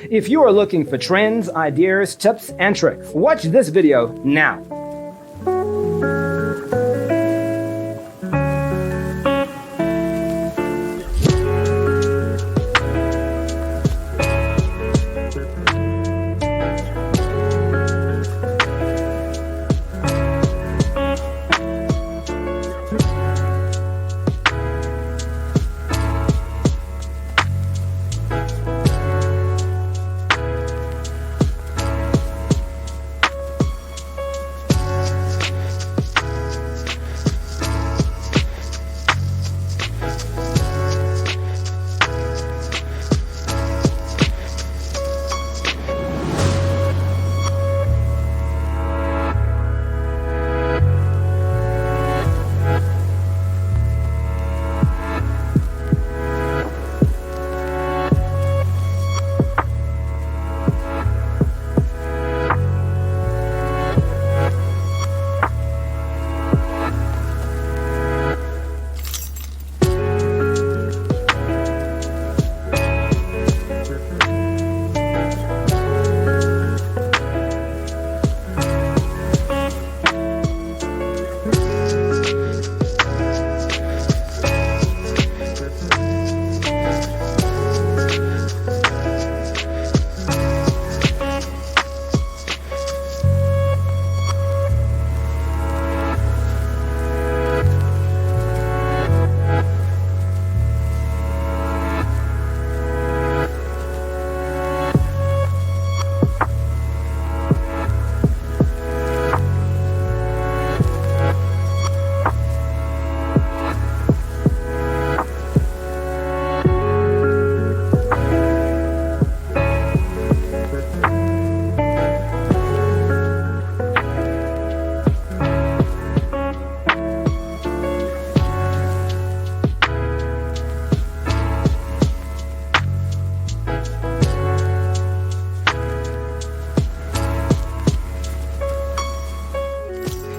If you are looking for trends, ideas, tips, and tricks, watch this video now.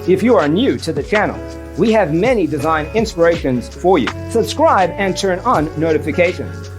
If you are new to the channel, we have many design inspirations for you. Subscribe and turn on notifications.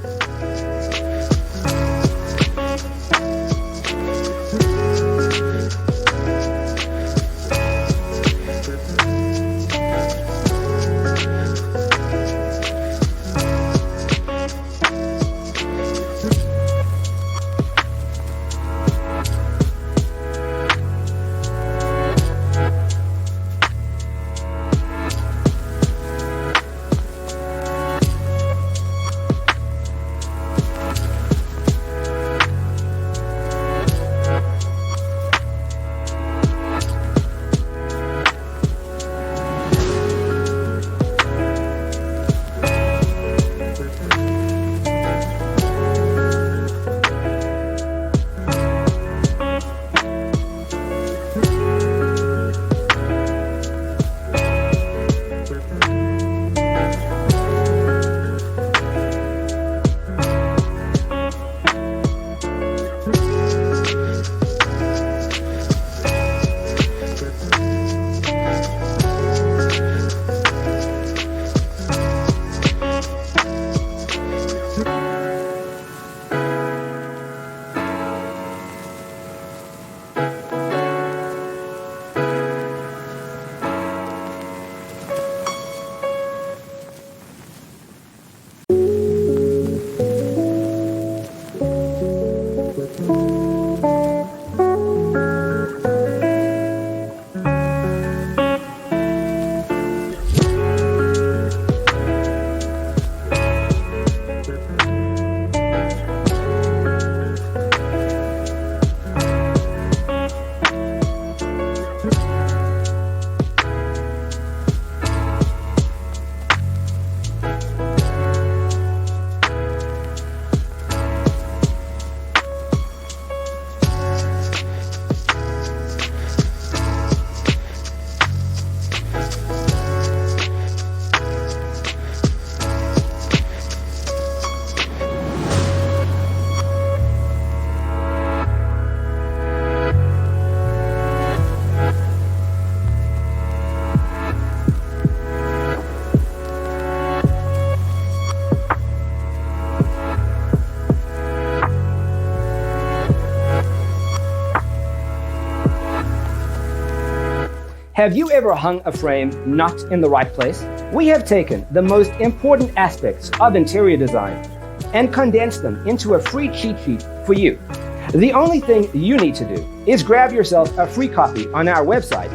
Have you ever hung a frame not in the right place? We have taken the most important aspects of interior design and condensed them into a free cheat sheet for you. The only thing you need to do is grab yourself a free copy on our website,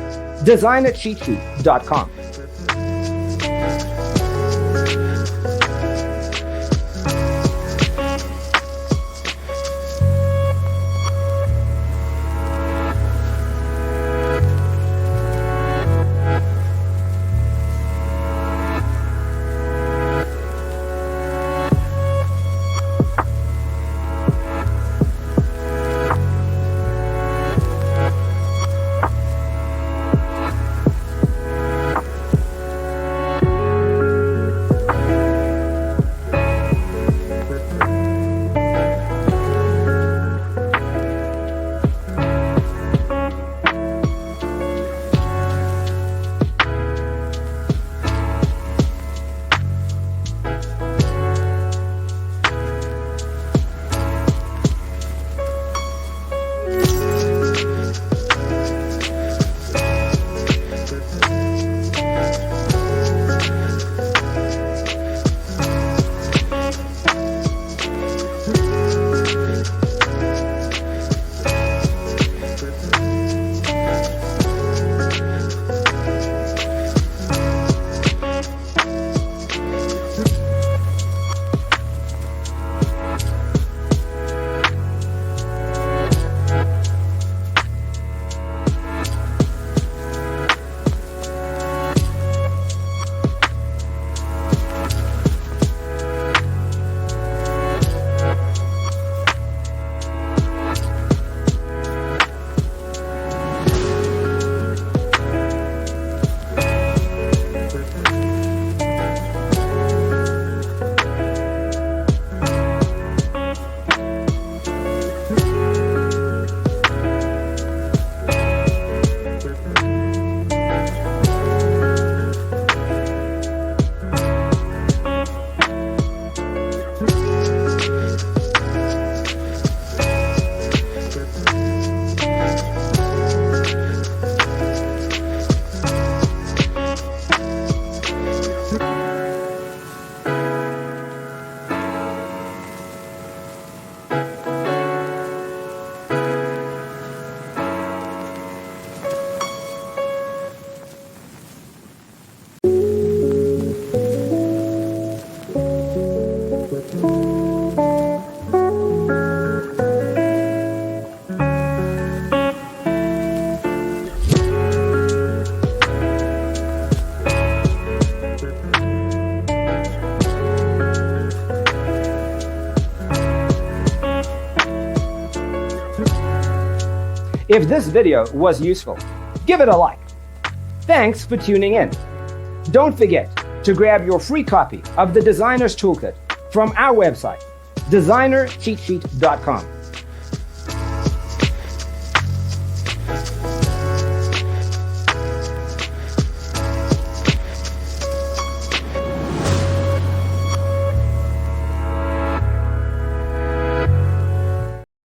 designercheatsheet.com. If this video was useful, give it a like. Thanks for tuning in. Don't forget to grab your free copy of the Designer's Toolkit from our website, designercheatsheet.com.